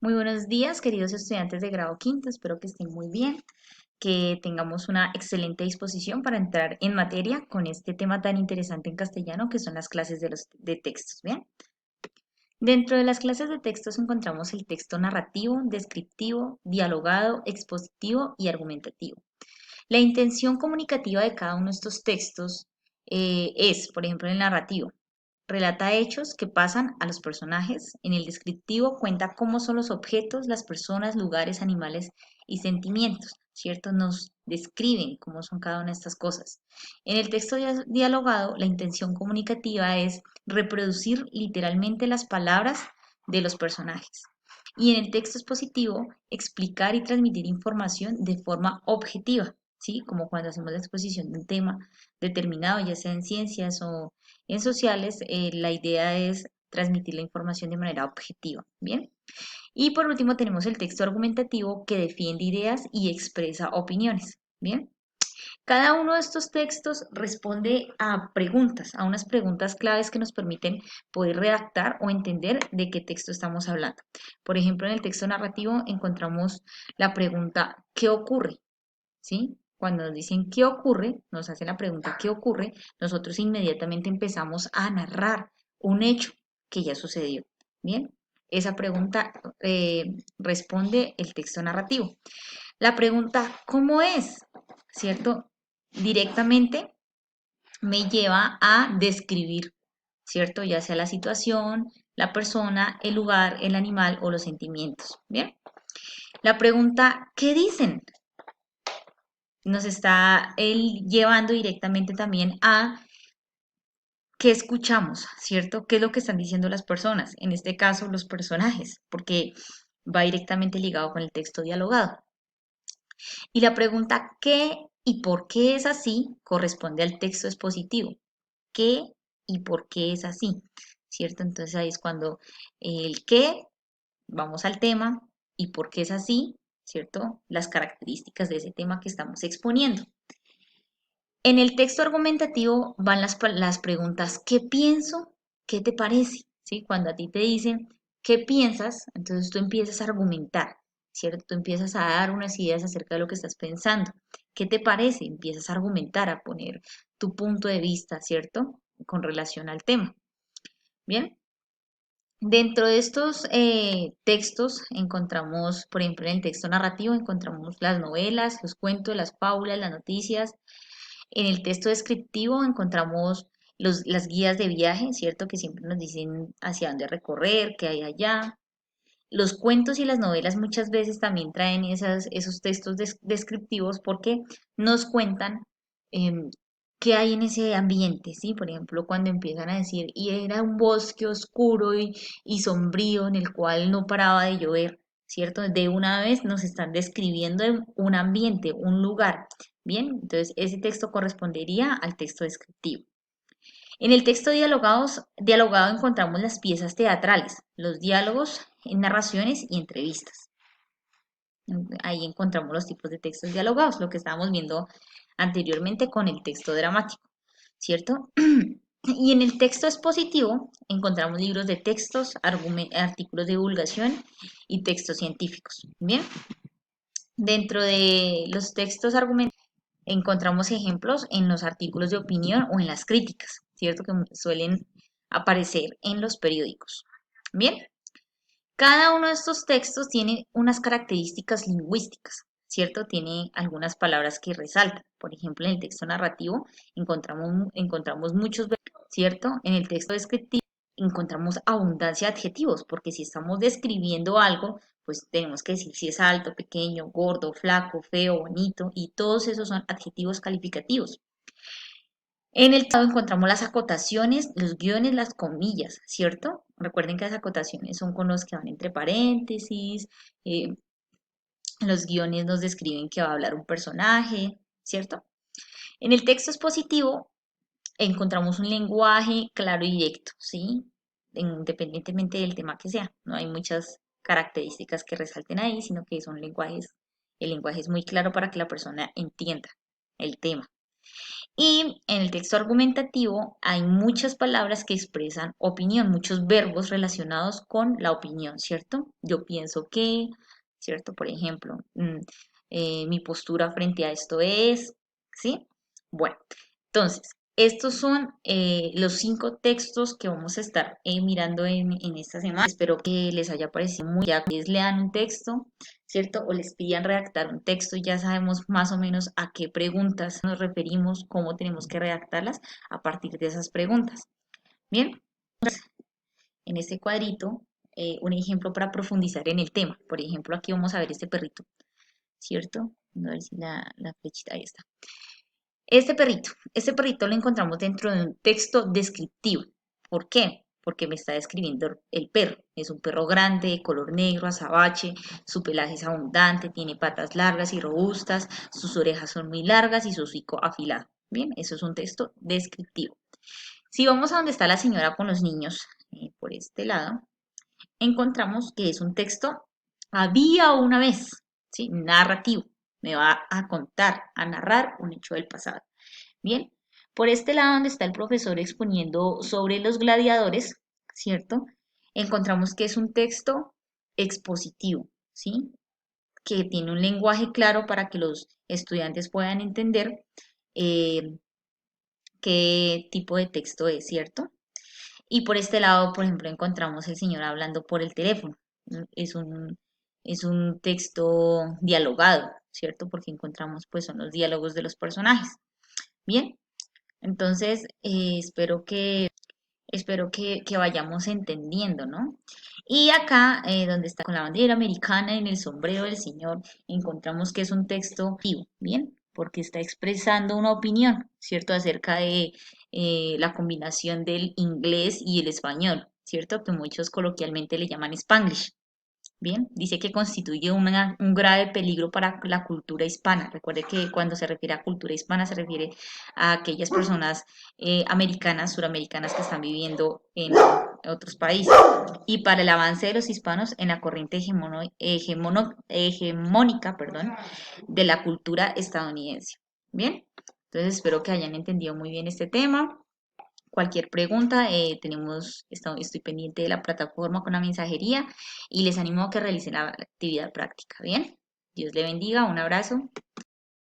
Muy buenos días, queridos estudiantes de grado quinto. Espero que estén muy bien, que tengamos una excelente disposición para entrar en materia con este tema tan interesante en castellano que son las clases de textos. Bien, dentro de las clases de textos encontramos el texto narrativo, descriptivo, dialogado, expositivo y argumentativo. La intención comunicativa de cada uno de estos textos es, por ejemplo, en el narrativo, relata hechos que pasan a los personajes. En el descriptivo cuenta cómo son los objetos, las personas, lugares, animales y sentimientos, ¿cierto? Nos describen cómo son cada una de estas cosas. En el texto dialogado, la intención comunicativa es reproducir literalmente las palabras de los personajes. Y en el texto expositivo, explicar y transmitir información de forma objetiva, ¿sí? Como cuando hacemos la exposición de un tema determinado, ya sea en ciencias o en sociales, la idea es transmitir la información de manera objetiva, ¿bien? Y por último tenemos el texto argumentativo que defiende ideas y expresa opiniones, ¿bien? Cada uno de estos textos responde a preguntas, a unas preguntas claves que nos permiten poder redactar o entender de qué texto estamos hablando. Por ejemplo, en el texto narrativo encontramos la pregunta ¿qué ocurre? ¿Sí? Cuando nos dicen qué ocurre, nos hacen la pregunta ¿qué ocurre? Nosotros inmediatamente empezamos a narrar un hecho que ya sucedió. Bien, esa pregunta responde el texto narrativo. La pregunta ¿cómo es? ¿Cierto? Directamente me lleva a describir, ¿cierto? Ya sea la situación, la persona, el lugar, el animal o los sentimientos. Bien. La pregunta ¿qué dicen? Nos está él llevando directamente también a qué escuchamos, ¿cierto? ¿Qué es lo que están diciendo las personas? En este caso, los personajes, porque va directamente ligado con el texto dialogado. Y la pregunta ¿qué y por qué es así? Corresponde al texto expositivo. ¿Qué y por qué es así? ¿Cierto? Entonces ahí es cuando el qué, vamos al tema, y por qué es así, ¿cierto? Las características de ese tema que estamos exponiendo. En el texto argumentativo van las preguntas ¿qué pienso? ¿Qué te parece? ¿Sí? Cuando a ti te dicen ¿qué piensas? Entonces tú empiezas a argumentar, ¿cierto? Tú empiezas a dar unas ideas acerca de lo que estás pensando. ¿Qué te parece? Empiezas a argumentar, a poner tu punto de vista, ¿cierto? Con relación al tema. Bien. Dentro de estos textos encontramos, por ejemplo, en el texto narrativo encontramos las novelas, los cuentos, las fábulas, las noticias. En el texto descriptivo encontramos las guías de viaje, ¿cierto? Que siempre nos dicen hacia dónde recorrer, qué hay allá. Los cuentos y las novelas muchas veces también traen esos textos descriptivos porque nos cuentan em, qué hay en ese ambiente, ¿sí? Por ejemplo, cuando empiezan a decir, y era un bosque oscuro y sombrío en el cual no paraba de llover, ¿cierto? De una vez nos están describiendo un ambiente, un lugar. Bien, entonces ese texto correspondería al texto descriptivo. En el texto dialogado encontramos las piezas teatrales, los diálogos, narraciones y entrevistas. Ahí encontramos los tipos de textos dialogados, lo que estábamos viendo anteriormente con el texto dramático, ¿cierto? Y en el texto expositivo encontramos libros de textos, artículos de divulgación y textos científicos. Bien, dentro de los textos argumentativos encontramos ejemplos en los artículos de opinión o en las críticas, ¿cierto? Que suelen aparecer en los periódicos. Bien, cada uno de estos textos tiene unas características lingüísticas, ¿cierto? Tiene algunas palabras que resaltan. Por ejemplo, en el texto narrativo encontramos muchos verbos, ¿cierto? En el texto descriptivo encontramos abundancia de adjetivos, porque si estamos describiendo algo, pues tenemos que decir si es alto, pequeño, gordo, flaco, feo, bonito, y todos esos son adjetivos calificativos. En el texto encontramos las acotaciones, los guiones, las comillas, ¿cierto? Recuerden que las acotaciones son con los que van entre paréntesis, eh, los guiones nos describen que va a hablar un personaje, ¿cierto? En el texto expositivo encontramos un lenguaje claro y directo, ¿sí? Independientemente del tema que sea, no hay muchas características que resalten ahí, sino que son lenguajes, el lenguaje es muy claro para que la persona entienda el tema. Y en el texto argumentativo hay muchas palabras que expresan opinión, muchos verbos relacionados con la opinión, ¿cierto? Yo pienso que, ¿cierto? Por ejemplo, mi postura frente a esto es, ¿sí? Bueno, entonces, estos son los 5 textos que vamos a estar mirando en esta semana. Espero que les haya parecido muy, ya que les lean un texto, ¿cierto? O les pidan redactar un texto y ya sabemos más o menos a qué preguntas nos referimos, cómo tenemos que redactarlas a partir de esas preguntas. Bien, en este cuadrito, un ejemplo para profundizar en el tema. Por ejemplo, aquí vamos a ver este perrito, ¿cierto? A ver si la flechita ahí está. Este perrito lo encontramos dentro de un texto descriptivo. ¿Por qué? Porque me está describiendo el perro. Es un perro grande, de color negro, azabache, su pelaje es abundante, tiene patas largas y robustas, sus orejas son muy largas y su hocico afilado. Bien, eso es un texto descriptivo. Si vamos a donde está la señora con los niños, por este lado, encontramos que es un texto había una vez, ¿sí? Narrativo. Me va a contar, a narrar un hecho del pasado. Bien, por este lado donde está el profesor exponiendo sobre los gladiadores, ¿cierto? Encontramos que es un texto expositivo, ¿sí? Que tiene un lenguaje claro para que los estudiantes puedan entender eh, qué tipo de texto es, ¿cierto? Y por este lado, por ejemplo, encontramos el señor hablando por el teléfono. Es un, es un texto dialogado, ¿cierto? Porque encontramos, pues, son los diálogos de los personajes. Bien, entonces espero que vayamos entendiendo, ¿no? Y acá, donde está con la bandera americana en el sombrero del señor, encontramos que es un texto vivo, ¿bien? Porque está expresando una opinión, ¿cierto? Acerca de la combinación del inglés y el español, ¿cierto? Que muchos coloquialmente le llaman Spanglish. Bien, dice que constituye un grave peligro para la cultura hispana. Recuerde que cuando se refiere a cultura hispana se refiere a aquellas personas americanas, suramericanas que están viviendo en otros países. Y para el avance de los hispanos en la corriente hegemónica, perdón, de la cultura estadounidense. Bien, entonces espero que hayan entendido muy bien este tema. Cualquier pregunta, estoy pendiente de la plataforma con la mensajería y les animo a que realicen la actividad práctica. Bien, Dios le bendiga, un abrazo.